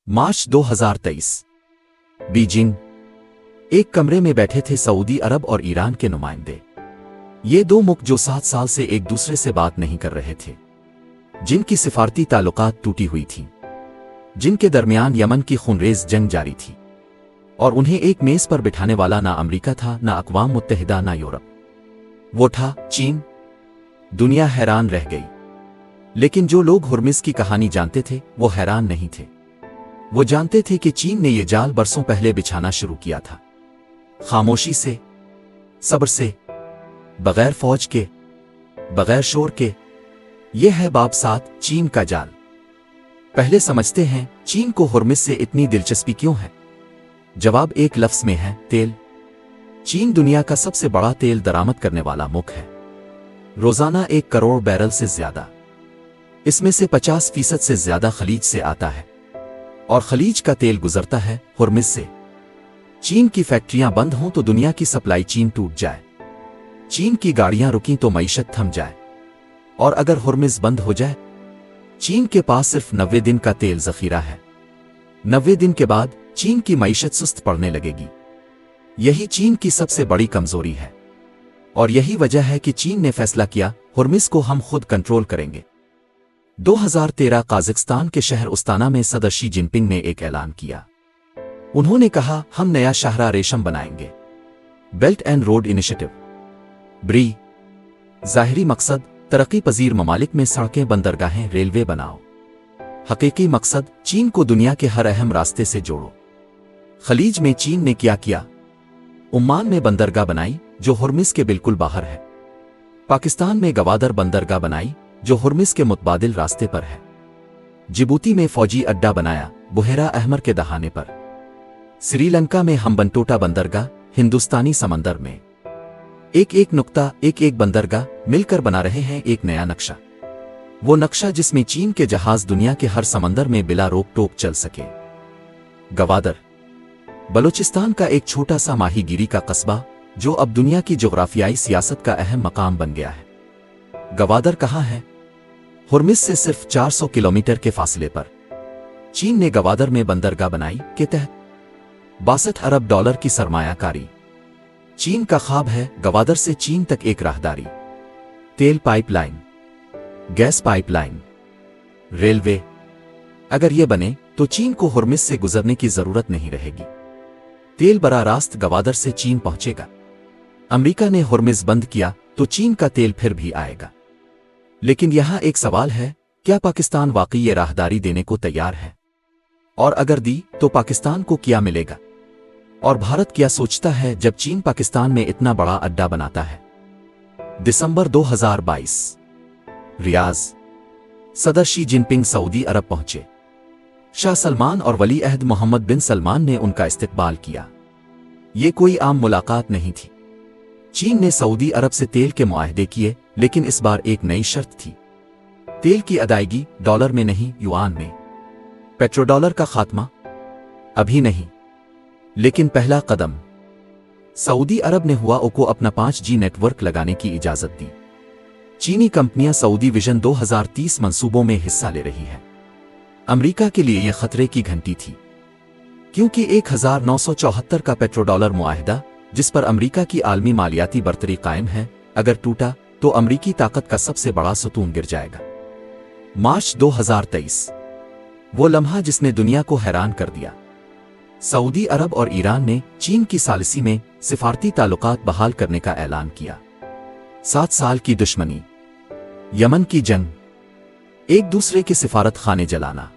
मार्च 2023 Beijing. एक कमरे में बैठे थे सऊदी अरब और ईरान के नुमाइंदे। ये दो मुल्क जो 7 साल से एक दूसरे से बात नहीं कर रहे थे, जिनकी सिफारती ताल्लुकात टूटी हुई थीं, जिनके दरमियान यमन की खूनरेज जंग जारी थी, और उन्हें एक मेज पर बिठाने वाला ना अमेरिका था, ना अक़वाम मुत्तहिदा, ना यूरोप। वो था चीन। दुनिया हैरान रह गई। लेकिन जो लोग हुर्मुज़ की कहानी जानते थे वो हैरान नहीं थे। वो जानते थे कि चीन ने ये जाल बरसों पहले बिछाना शुरू किया था, खामोशी से, सब्र से, बगैर फौज के, बगैर शोर के। ये है बाब 7, चीन का जाल। पहले समझते हैं चीन को हुर्मुज़ से इतनी दिलचस्पी क्यों है। जवाब एक लफ्ज़ में है, तेल। चीन दुनिया का सबसे बड़ा तेल दरामद करने वाला मुल्क है। रोजाना 1 करोड़ बैरल से ज्यादा। इसमें से 50% से ज्यादा खलीज से आता है, और खलीज का तेल गुजरता है हुर्मुज़ से। चीन की फैक्ट्रियां बंद हों तो दुनिया की सप्लाई चीन टूट जाए। चीन की गाड़ियां रुकीं तो मईशत थम जाए। और अगर हुर्मुज़ बंद हो जाए, चीन के पास सिर्फ 90 दिन का तेल जखीरा है। 90 दिन के बाद चीन की मईशत सुस्त पड़ने लगेगी। यही चीन की सबसे बड़ी कमजोरी है, और यही वजह है कि चीन ने फैसला किया हुर्मुज़ को हम खुद कंट्रोल करेंगे। 2013 काज़ाख्स्तान के शहर उस्ताना में सदर शी जिनपिंग ने एक ऐलान किया। उन्होंने कहा, हम नया शाहरा रेशम बनाएंगे। बेल्ट एंड रोड इनिशिएटिव, ब्री। ज़ाहिरी मकसद, तरक्की पजीर ममालिक में सड़कें, बंदरगाहें, रेलवे बनाओ। हकीकी मकसद, चीन को दुनिया के हर अहम रास्ते से जोड़ो। खलीज में चीन ने क्या किया? ओमान में बंदरगाह बनाई जो हुर्मुज़ के बिल्कुल बाहर है। पाकिस्तान में गवादर बंदरगाह बनाई जो हुर्मुज़ के मुतबादिल रास्ते पर है। जिबूती में फौजी अड्डा बनाया बुहेरा अहमर के दहाने पर। श्रीलंका में हम्बनटोटा बंदरगाह हिंदुस्तानी समंदर में। एक एक नुक्ता, एक एक बंदरगाह मिलकर बना रहे हैं एक नया नक्शा। वो नक्शा जिसमें चीन के जहाज दुनिया के हर समंदर में बिला रोक टोक चल सके। गवादर, बलूचिस्तान का एक छोटा सा माहीगीरी का कस्बा जो अब दुनिया की जोग्राफियाई सियासत का अहम मकाम बन गया है। गवादर कहाँ है? हुर्मुज़ से सिर्फ 400 किलोमीटर के फासले पर। चीन ने गवादर में बंदरगाह बनाई के तहत 62 अरब डॉलर की सरमायाकारी। चीन का ख्वाब है गवादर से चीन तक एक राहदारी, तेल पाइपलाइन, गैस पाइपलाइन, रेलवे। अगर ये बने तो चीन को हुर्मुज़ से गुजरने की जरूरत नहीं रहेगी। तेल बराह रास्त गवादर से चीन पहुंचेगा। अमेरिका ने हुर्मुज़ बंद किया तो चीन का तेल फिर भी आएगा। लेकिन यहां एक सवाल है, क्या पाकिस्तान वाकई ये राहदारी देने को तैयार है? और अगर दी तो पाकिस्तान को क्या मिलेगा? और भारत क्या सोचता है जब चीन पाकिस्तान में इतना बड़ा अड्डा बनाता है? दिसंबर 2022, रियाज। सदर शी जिनपिंग सऊदी अरब पहुंचे। शाह सलमान और वली अहद मोहम्मद बिन सलमान ने उनका इस्तकबाल किया। ये कोई आम मुलाकात नहीं थी। चीन ने सऊदी अरब से तेल के मुआहदे किए, लेकिन इस बार एक नई शर्त थी। तेल की अदायगी डॉलर में नहीं, युआन में। पेट्रोडॉलर का खात्मा अभी नहीं, लेकिन पहला कदम। सऊदी अरब ने हुआओ को अपना 5G नेटवर्क लगाने की इजाजत दी। चीनी कंपनियां सऊदी विजन 2030 मंसूबों में हिस्सा ले रही है। अमेरिका के लिए यह खतरे की घंटी थी, क्योंकि 1974 का पेट्रोडॉलर मुआहदा, जिस पर अमेरिका की आलमी मालियाती बरतरी कायम है, अगर टूटा तो अमेरिकी ताकत का सबसे बड़ा सतून गिर जाएगा। मार्च 2023, वो लम्हा जिसने दुनिया को हैरान कर दिया। सऊदी अरब और ईरान ने चीन की सालिसी में सिफारती ताल्लुकात बहाल करने का ऐलान किया। 7 साल की दुश्मनी, यमन की जंग, एक दूसरे के सिफारत खाने जलाना,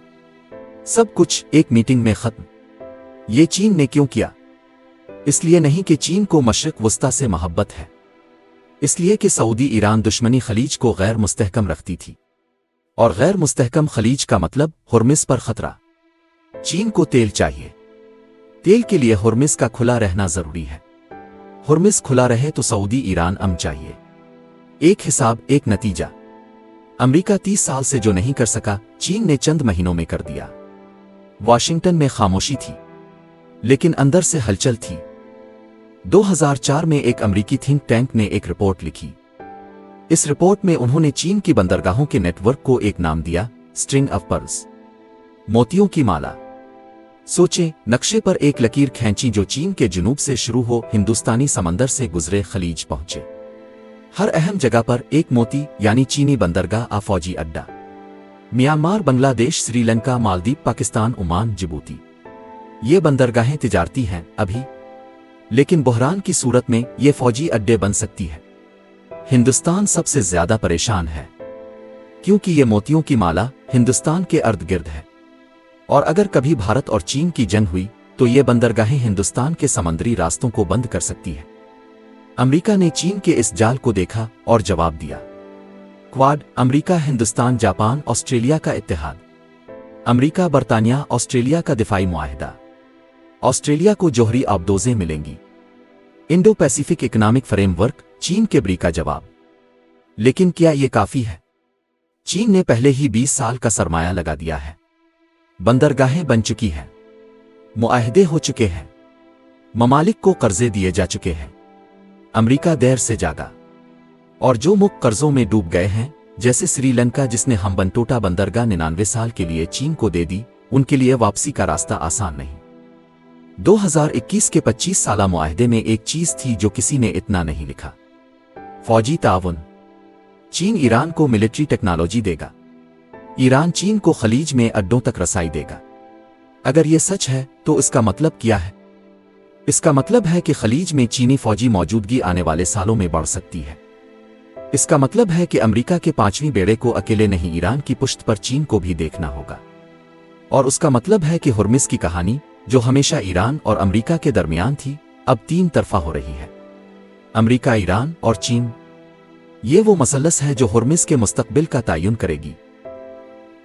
सब कुछ एक मीटिंग में खत्म। ये चीन ने क्यों किया? इसलिए नहीं कि चीन को मशरिक वस्ता से मोहब्बत है, इसलिए कि सऊदी ईरान दुश्मनी खलीज को गैर मुस्तहकम रखती थी, और गैर मुस्तहकम खलीज का मतलब हुर्मुज़ पर खतरा। चीन को तेल चाहिए। तेल के लिए हुर्मुज़ का खुला रहना जरूरी है। हुर्मुज़ खुला रहे तो सऊदी ईरान अमन चाहिए। एक हिसाब, एक नतीजा। अमेरिका 30 साल से जो नहीं कर सका, चीन ने चंद महीनों में कर दिया। वाशिंगटन में खामोशी थी, लेकिन अंदर से हलचल थी। 2004 में एक अमेरिकी थिंक टैंक ने एक रिपोर्ट लिखी। इस रिपोर्ट में उन्होंने चीन की बंदरगाहों के नेटवर्क को एक नाम दिया, स्ट्रिंग ऑफ पर्ल्स, मोतियों की माला। सोचें, नक्शे पर एक लकीर खींची जो चीन के जुनूब से शुरू हो, हिंदुस्तानी समंदर से गुजरे, खलीज पहुंचे। हर अहम जगह पर एक मोती यानी चीनी बंदरगाह, फौजी अड्डा। Myanmar, Bangladesh, Sri Lanka, Maldives, Pakistan, Oman, Djibouti. ये बंदरगाहें तिजारती हैं अभी, लेकिन बहरान की सूरत में ये फौजी अड्डे बन सकती है। हिंदुस्तान सबसे ज्यादा परेशान है क्योंकि ये मोतियों की माला हिंदुस्तान के अर्द गिर्द है, और अगर कभी भारत और चीन की जंग हुई तो ये बंदरगाहें हिंदुस्तान के समंदरी रास्तों को बंद कर सकती है। अमेरिका ने चीन के इस जाल को देखा और जवाब दिया। Quad, America, Hindustan, Japan, Australia का इत्तेहाद। अमेरिका, बरतानिया, ऑस्ट्रेलिया का दिफाई मुआहदा। ऑस्ट्रेलिया को जोहरी आबदोजें मिलेंगी। इंडो पैसिफिक इकोनॉमिक फ्रेमवर्क, चीन के ब्री का जवाब। लेकिन क्या ये काफी है? चीन ने पहले ही 20 साल का सरमाया लगा दिया है। बंदरगाहें बन चुकी हैं, मुआहदे हो चुके हैं, ममालिक को कर्जे दिए जा चुके हैं। अमेरिका देर से जागा, और जो मुल्क कर्जों में डूब गए हैं, जैसे श्रीलंका जिसने हम्बनटोटा बंदरगाह 99 साल के लिए चीन को दे दी, उनके लिए वापसी का रास्ता आसान नहीं। 2021 के 25 साला मुआहदे में एक चीज थी जो किसी ने इतना नहीं लिखा, फौजी ताउन। चीन ईरान को मिलिट्री टेक्नोलॉजी देगा, ईरान चीन को खलीज में अड्डों तक रसाई देगा। अगर यह सच है तो इसका मतलब क्या है? इसका मतलब है कि खलीज में चीनी फौजी मौजूदगी आने वाले सालों में बढ़ सकती है। इसका मतलब है कि अमेरिका के 5वीं बेड़े को अकेले नहीं, ईरान की पुश्त पर चीन को भी देखना होगा। और उसका मतलब है कि हुर्मुज़ की कहानी, जो हमेशा ईरान और अमेरिका के दरमियान थी, अब 3 तरफा हो रही है। अमेरिका, ईरान और चीन, ये वो मसलस है जो हुर्मुज़ के मुस्तकबिल का तयन करेगी।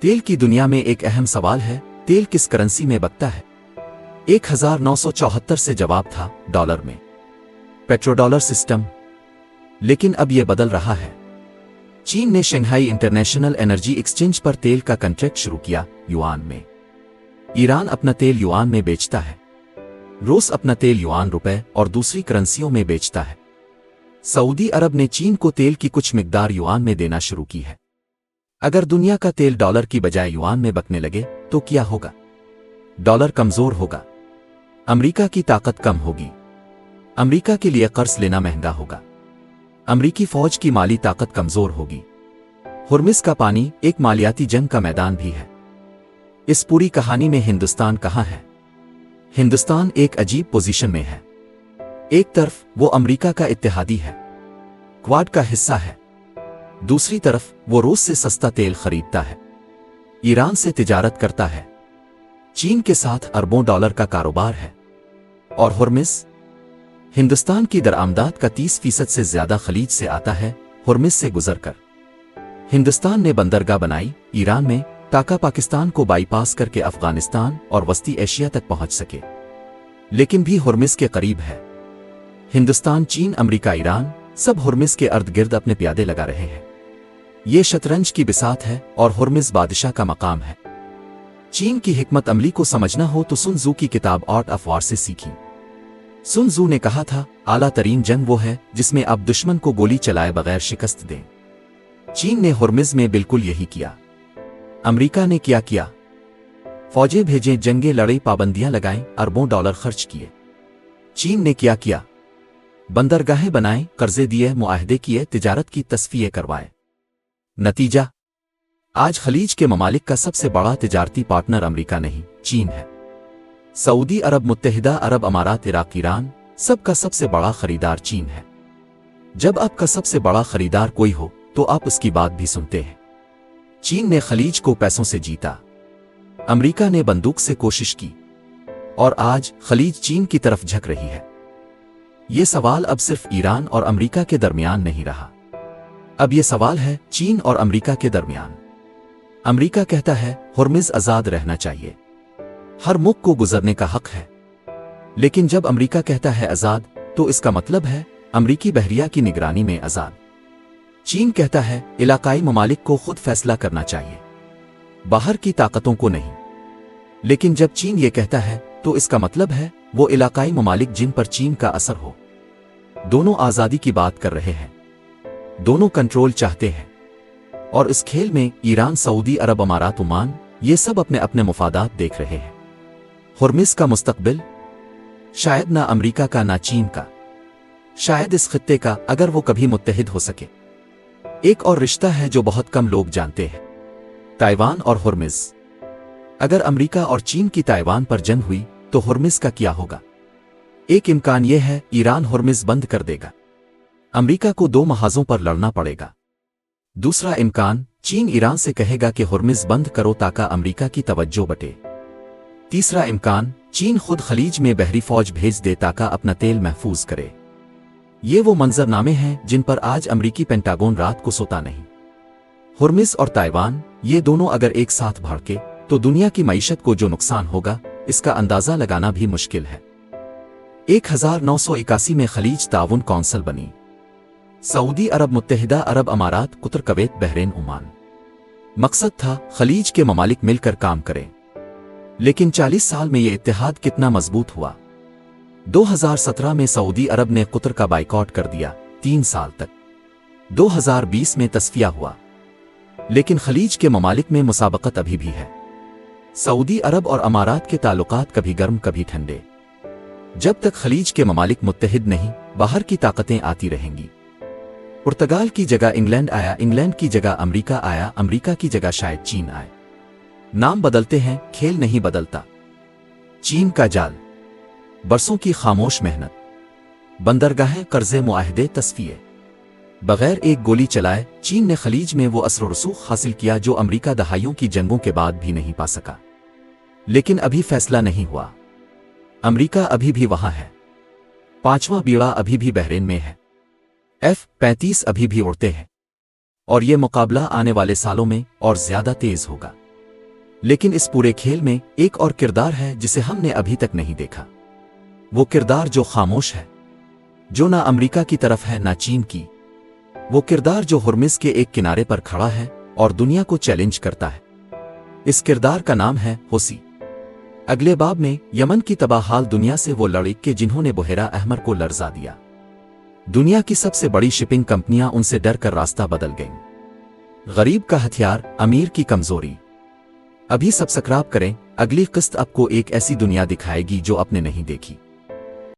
तेल की दुनिया में एक अहम सवाल है, तेल किस करेंसी में बिकता है? 1974 से जवाब था डॉलर में, पेट्रोडॉलर सिस्टम। लेकिन अब यह बदल रहा है। चीन ने शंघाई इंटरनेशनल एनर्जी एक्सचेंज पर तेल का कॉन्ट्रैक्ट शुरू किया युआन में। ईरान अपना तेल युआन में बेचता है, रूस अपना तेल युआन, रुपए और दूसरी करेंसियों में बेचता है। सऊदी अरब ने चीन को तेल की कुछ मिकदार युआन में देना शुरू की है। अगर दुनिया का तेल डॉलर की बजाय युआन में बिकने लगे तो क्या होगा? डॉलर कमजोर होगा, अमेरिका की ताकत कम होगी, अमेरिका के लिए कर्ज लेना महंगा होगा, अमेरिकी फौज की माली ताकत कमजोर होगी। हुर्मुज़ का पानी एक मालियाती जंग का मैदान भी है। इस पूरी कहानी में हिंदुस्तान कहाँ है? हिंदुस्तान एक अजीब पोजीशन में है। एक तरफ वो अमेरिका का इत्तेहादी है, क्वाड का हिस्सा है। दूसरी तरफ वो रूस से सस्ता तेल खरीदता है, ईरान से तिजारत करता है, चीन के साथ अरबों डॉलर का कारोबार है। और हुर्मुज़, हिंदुस्तान की दरआमदाद का 30% से ज्यादा खलीज से आता है, हुर्मुज़ से गुजरकर। हिंदुस्तान ने बंदरगाह बनाई ईरान में ताकि पाकिस्तान को बाईपास करके अफगानिस्तान और वस्ती एशिया तक पहुंच सके, लेकिन भी हुर्मुज़ के करीब है। हिंदुस्तान, चीन, अमेरिका, ईरान सब हुर्मुज़ के अर्द गिर्द अपने प्यादे लगा रहे हैं। ये शतरंज की बिसात है और हुर्मुज़ बादशाह का मकाम है। चीन की हिकमत अमली को समझना हो तो सुन त्ज़ू की किताब आर्ट ऑफ वॉर से सीखी। सुन त्ज़ू ने कहा था, आला तरीन जंग वो है जिसमें आप दुश्मन को गोली चलाए बगैर शिकस्त दें। चीन ने हुर्मुज़ में बिल्कुल यही किया। अमेरिका ने क्या किया? फौजें भेजें, जंगें लड़े, पाबंदियां लगाएं, अरबों डॉलर खर्च किए। चीन ने क्या किया? बंदरगाहें बनाएं, कर्जे दिए, मुआहदे किए, तिजारत की तस्फीए करवाए। नतीजा, आज खलीज के ममालिक का सबसे बड़ा तिजारती पार्टनर अमेरिका नहीं, चीन है। सऊदी अरब, मुत्तहिदा अरब अमारात, इराक, ईरान सबका सबसे बड़ा खरीदार चीन है। जब आपका सबसे बड़ा खरीदार कोई हो तो आप उसकी बात भी सुनते हैं। चीन ने खलीज को पैसों से जीता, अमेरिका ने बंदूक से कोशिश की, और आज खलीज चीन की तरफ झक रही है। यह सवाल अब सिर्फ ईरान और अमेरिका के दरमियान नहीं रहा, अब यह सवाल है चीन और अमेरिका के दरमियान। अमेरिका कहता है हुर्मुज़ आजाद रहना चाहिए, हर मुल्क को गुजरने का हक है। लेकिन जब अमेरिका कहता है आजाद, तो इसका मतलब है अमेरिकी बहरिया की निगरानी में आजाद। चीन कहता है इलाकाई ममालिक को खुद फैसला करना चाहिए, बाहर की ताकतों को नहीं। लेकिन जब चीन ये कहता है तो इसका मतलब है वो इलाकाई ममालिक जिन पर चीन का असर हो। दोनों आज़ादी की बात कर रहे हैं, दोनों कंट्रोल चाहते हैं, और इस खेल में ईरान, सऊदी अरब, अमारात, ओमान ये सब अपने अपने मुफादात देख रहे हैं। हुर्मिज़ का मुस्तकबिल, शायद ना अमेरिका का ना चीन का, शायद इस खित्ते का, अगर वो कभी मुत्तहिद हो सके। एक और रिश्ता है जो बहुत कम लोग जानते हैं, ताइवान और हुर्मिज़। अगर अमेरिका और चीन की ताइवान पर जंग हुई तो हुर्मिज़ का क्या होगा? एक इम्कान यह है, ईरान हुर्मिज़ बंद कर देगा, अमेरिका को 2 महाजों पर लड़ना पड़ेगा। दूसरा इम्कान, चीन ईरान से कहेगा कि हुर्मिज़ बंद करो ताकि अमेरिका की तवज्जो बटे। तीसरा इम्कान, चीन खुद खलीज में बहरी फौज भेज दे ताकि अपना तेल महफूज करे। ये वो मंजरनामे हैं जिन पर आज अमरीकी पेंटागन रात को सोता नहीं। हुर्मिज़ और ताइवान, ये दोनों अगर एक साथ भड़के तो दुनिया की मईशत को जो नुकसान होगा इसका अंदाजा लगाना भी मुश्किल है। 1981 में खलीज ताउन कौंसिल बनी। सऊदी अरब, मुत्तहिदा अरब अमारात, कुतर, कुवैत, बहरीन, ओमान। मकसद था खलीज के ममालिक मिलकर काम करें। लेकिन 40 साल में ये इत्तेहाद कितना मजबूत हुआ। 2017 में सऊदी अरब ने कुतर का बाइकॉट कर दिया 3 साल तक। 2020 में तस्फिया हुआ, लेकिन खलीज के ममालिक में मुसाबकत अभी भी है। सऊदी अरब और अमारात के ताल्लुकात कभी गर्म कभी ठंडे। जब तक खलीज के ममालिक मुत्तहिद नहीं, बाहर की ताकतें आती रहेंगी। पुर्तगाल की जगह इंग्लैंड आया, इंग्लैंड की जगह अमेरिका आया, अमेरिका की जगह शायद चीन आए। नाम बदलते हैं, खेल नहीं बदलता। चीन का जाल, बरसों की खामोश मेहनत, बंदरगाहें, कर्जे, मुआहदे, तस्फिये, बगैर एक गोली चलाए चीन ने खलीज में वो असर रसूख हासिल किया जो अमेरिका दहाइयों की जंगों के बाद भी नहीं पा सका। लेकिन अभी फैसला नहीं हुआ। अमेरिका अभी भी वहां है, 5वां बीड़ा अभी भी बहरीन में है, F-35 अभी भी उड़ते हैं, और ये मुकाबला आने वाले सालों में और ज्यादा तेज होगा। लेकिन इस पूरे खेल में एक और किरदार है जिसे हमने अभी तक नहीं देखा। वो किरदार जो खामोश है, जो ना अमेरिका की तरफ है ना चीन की। वो किरदार जो हुर्मिज़ के एक किनारे पर खड़ा है और दुनिया को चैलेंज करता है। इस किरदार का नाम है हूसी। अगले बाब में यमन की तबाहाल दुनिया से वो लड़के जिन्होंने बुहेरा अहमर को लर्जा दिया। दुनिया की सबसे बड़ी शिपिंग कंपनियां उनसे डर कर रास्ता बदल गईं। गरीब का हथियार, अमीर की कमजोरी। अभी सब्सक्राइब करें, अगली किस्त आपको एक ऐसी दुनिया दिखाएगी जो आपने नहीं देखी।